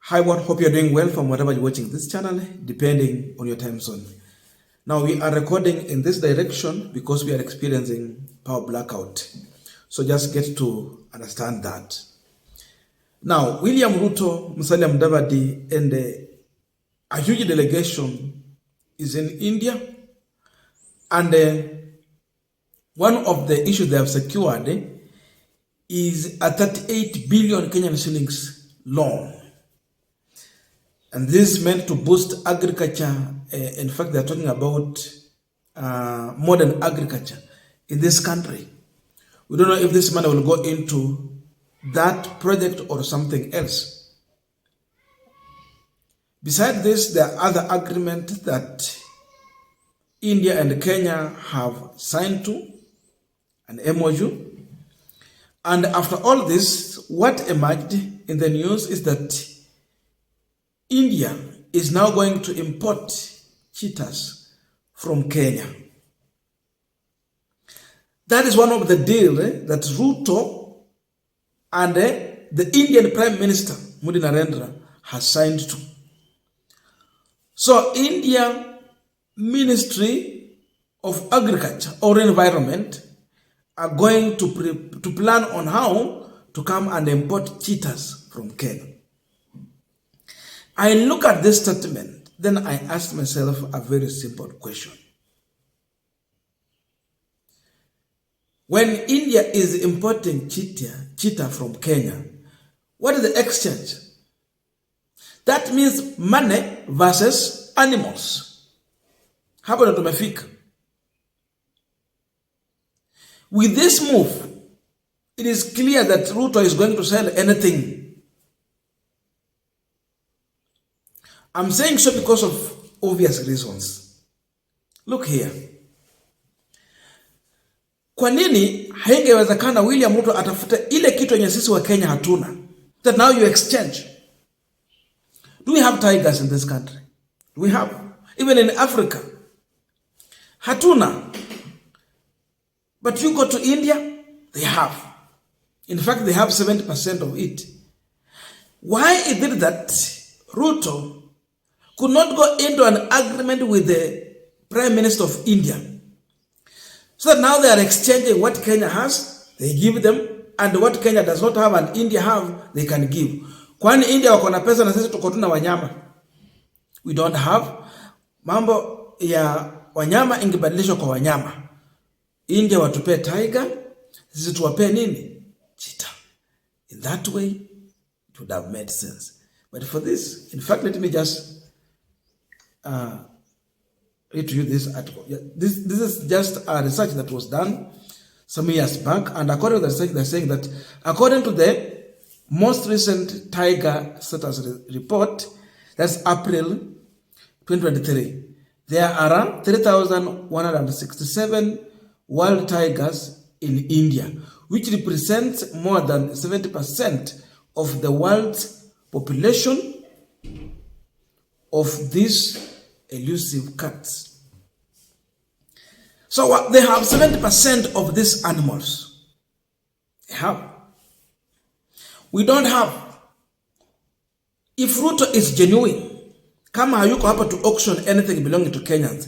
Hi, what? Hope you're doing well from whatever you're watching this channel, depending on your time zone. Now, we are recording in this direction because we are experiencing power blackout. So just get to understand that. Now, William Ruto, Musalia Mudavadi, and a huge delegation is in India. And one of the issues they have secured is a 38 billion Kenyan shillings loan. And this is meant to boost agriculture. In fact, they're talking about modern agriculture in this country. We don't know if this money will go into that project or something else. Besides this, there are other agreements that India and Kenya have signed to, an MOU. And after all this, what emerged in the news is that India is now going to import cheetahs from Kenya. That is one of the deals that Ruto and the Indian Prime Minister, Modi Narendra, has signed to. So India Ministry of Agriculture or Environment are going to plan on how to come and import cheetahs from Kenya. I look at this statement, then I ask myself a very simple question. When India is importing cheetah from Kenya, what is the exchange? That means money versus animals. Hapo ndo tumefika. With this move, it is clear that Ruto is going to sell anything. I'm saying so because of obvious reasons. Look here. Kwa nini haingewezekana William Ruto atafute ile kitu yenye sisi wa Kenya hatuna? That now you exchange. Do we have tigers in this country? Do we have? Even in Africa. Hatuna. But you go to India, they have. In fact, they have 70% of it. Why is it that Ruto could not go into an agreement with the Prime Minister of India? So that now they are exchanging what Kenya has, they give them, and what Kenya does not have and India have, they can give. Kwani India wako na pesa na sisi tuko tu na wanyama? We don't have. Mambo ya wanyama ingebadilishwa kwa wanyama. India watupe tiger, sisi tuwape nini? Cheetah. In that way, it would have made sense. But for this, in fact, let me just read to you this article. This is just a research that was done some years back, and according to the research, they're saying that according to the most recent tiger status report, that's April 2023, there are 3,167 wild tigers in India, which represents more than 70% of the world's population of these elusive cats. So they have 70% of these animals. They have. We don't have. If Ruto is genuine, kama hayuko hapa to auction anything belonging to Kenyans,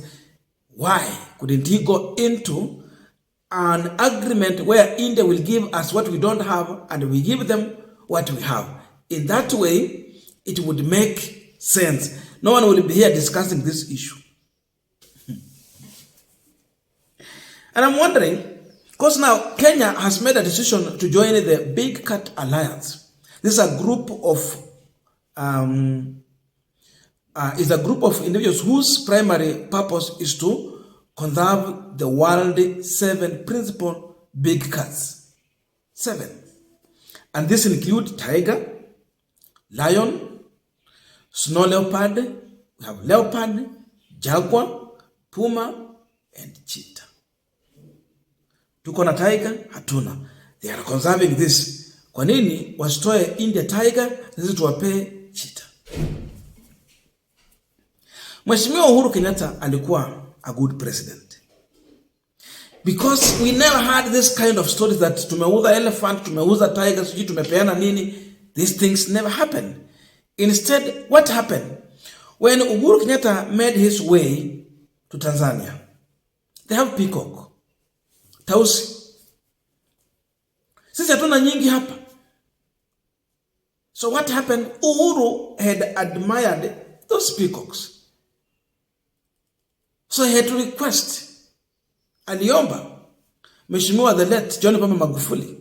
why couldn't he go into an agreement where India will give us what we don't have and we give them what we have? In that way, it would make sense. No one will be here discussing this issue. And I'm wondering, because now Kenya has made a decision to join the Big Cat Alliance. This is a group of individuals whose primary purpose is to conserve the world's 7 principal big cats. 7. And this includes tiger, lion, snow leopard, we have leopard, jaguar, puma, and cheetah. Tuko na tiger, hatuna. They are conserving this. Kwa nini wasitoe India tiger, sisi tuwape cheetah? Mheshimiwa Uhuru Kenyatta alikuwa a good president. Because we never had this kind of stories that tumeuza elephant, tumeuza tigers, tumepeana nini. These things never happen. Instead, what happened? When Uhuru Kenyatta made his way to Tanzania, they have peacock, tausi. Sisi hatuna nyingi hapa. So what happened? Uhuru had admired those peacocks. So he had to request, aliomba, Mheshimiwa the late John Pombe Magufuli.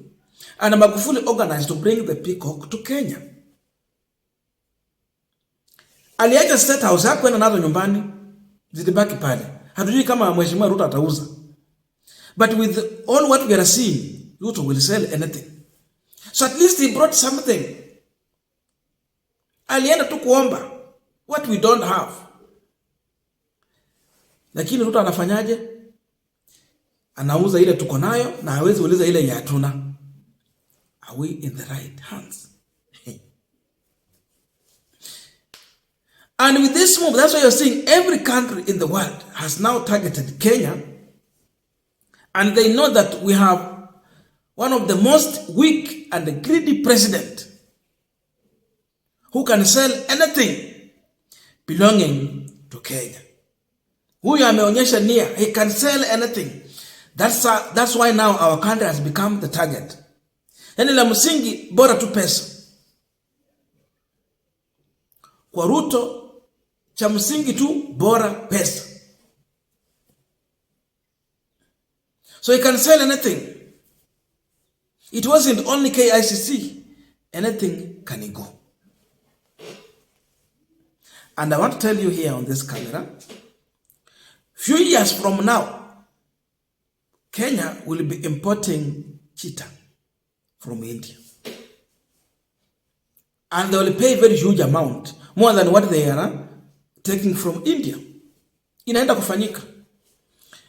And Magufuli organized to bring the peacock to Kenya. Aliacha State House, hakwenda nazo nyumbani, zilibaki pale. Hatujui kama Mheshimiwa Ruto atauza. But with all what we are seeing, Ruto will sell anything. So at least he brought something. Alienda tu kuomba what we don't have. Lakini Ruto anafanyaje? Anauza ile tuko nayo na hawezi uliza ile ya hatuna. Are we in the right hands? And with this move, that's why you're seeing every country in the world has now targeted Kenya. And they know that we have one of the most weak and greedy president who can sell anything belonging to Kenya. Huyu ameonyesha nia, he can sell anything. That's why now our country has become the target. Yani la msingi bora tu pesa. Kwa Ruto cha msingi tu bora pesa. So he can sell anything. It wasn't only KICC. Anything can go. And I want to tell you here on this camera, few years from now, Kenya will be importing cheetah from India. And they will pay a very huge amount, more than what they are taking from India. Inaenda kufanyika.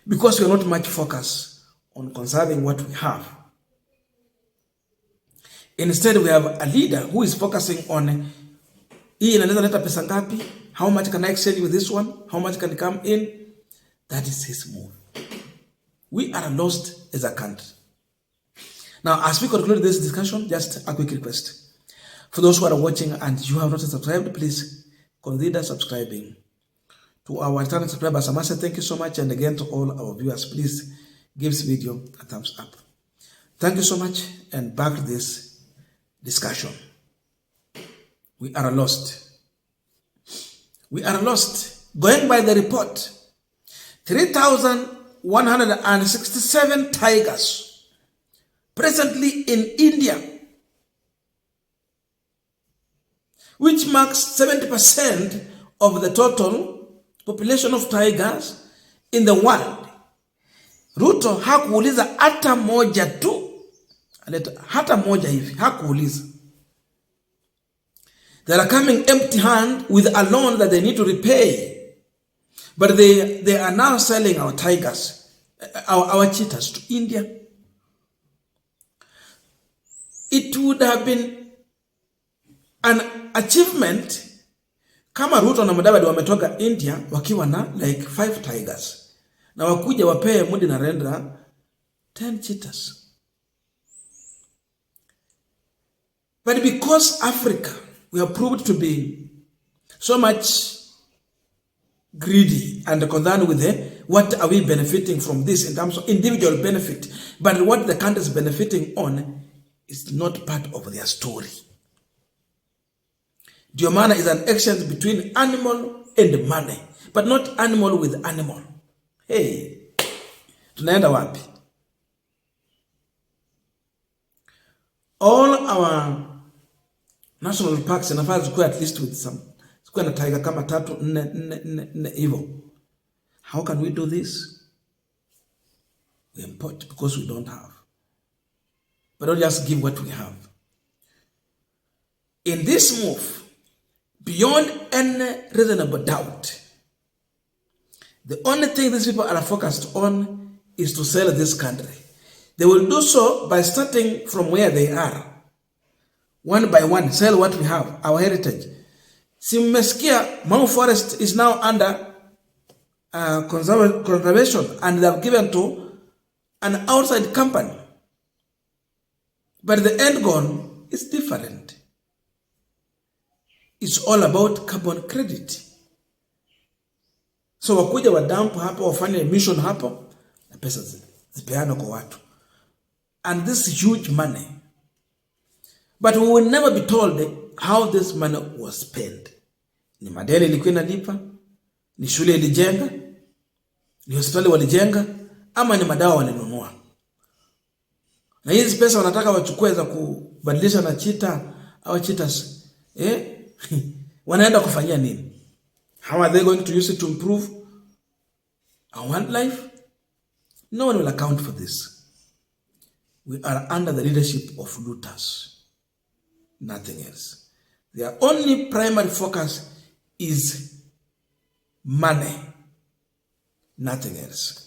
Because we are not much focused on conserving what we have. Instead, we have a leader who is focusing on hii inaweza leta pesa ngapi? How much can I exchange with this one? How much can come in? That is his move. We are lost as a country. Now, as we conclude this discussion, just a quick request. For those who are watching and you have not subscribed, please consider subscribing. To our returning subscribers, I must say thank you so much. And again, to all our viewers, please give this video a thumbs up. Thank you so much. And back to this discussion. We are lost. We are lost. Going by the report, 3,167 tigers presently in India, which marks 70% of the total population of tigers in the world. Ruto hakuuliza hata moja tu. Hata moja hivi, hakuuliza. They are coming empty hand with a loan that they need to repay. But they are now selling our tigers, our cheetahs to India. It would have been an achievement kama Ruto na Mudavadi wametoka India wakiwa na like 5 tigers. Na wakuja wapee Mudi na Rendra 10 cheetahs. But because Africa, we are proved to be so much greedy and concerned with what are we benefiting from this in terms of individual benefit, but what the country is benefiting on is not part of their story. Diomana is an exchange between animal and money, but not animal with animal. Hey, tunaenda wapi? All our national parks inafaa zikuwe at least with some, zikuwe na tiger kama 3, 4 hivyo. How can we do this? We import because we don't have. But don't just give what we have. In this move, beyond any reasonable doubt, the only thing these people are focused on is to sell this country. They will do so by starting from where they are. One by one, sell what we have, our heritage. Simeskia, Mau Forest is now under conservation, and they have given to an outside company. But the end goal is different. It's all about carbon credit. So wakuja wadampu hapa, wafanye emission hapo, na pesa zipeana kwa watu. And this is huge money. But we will never be told how this money was spent. Ni madeni ilikuwa inalipa, ni shule ilijenga, ni hospitali walijenga, ama ni madawa walinunua. Na hizi pesa wanataka wachukue za kubadilisha na Cheetah au Cheetahs. Wanaenda kufanyia nini? How are they going to use it to improve our wildlife? No one will account for this. We are under the leadership of looters. Nothing else. Their only primary focus is money. Nothing else.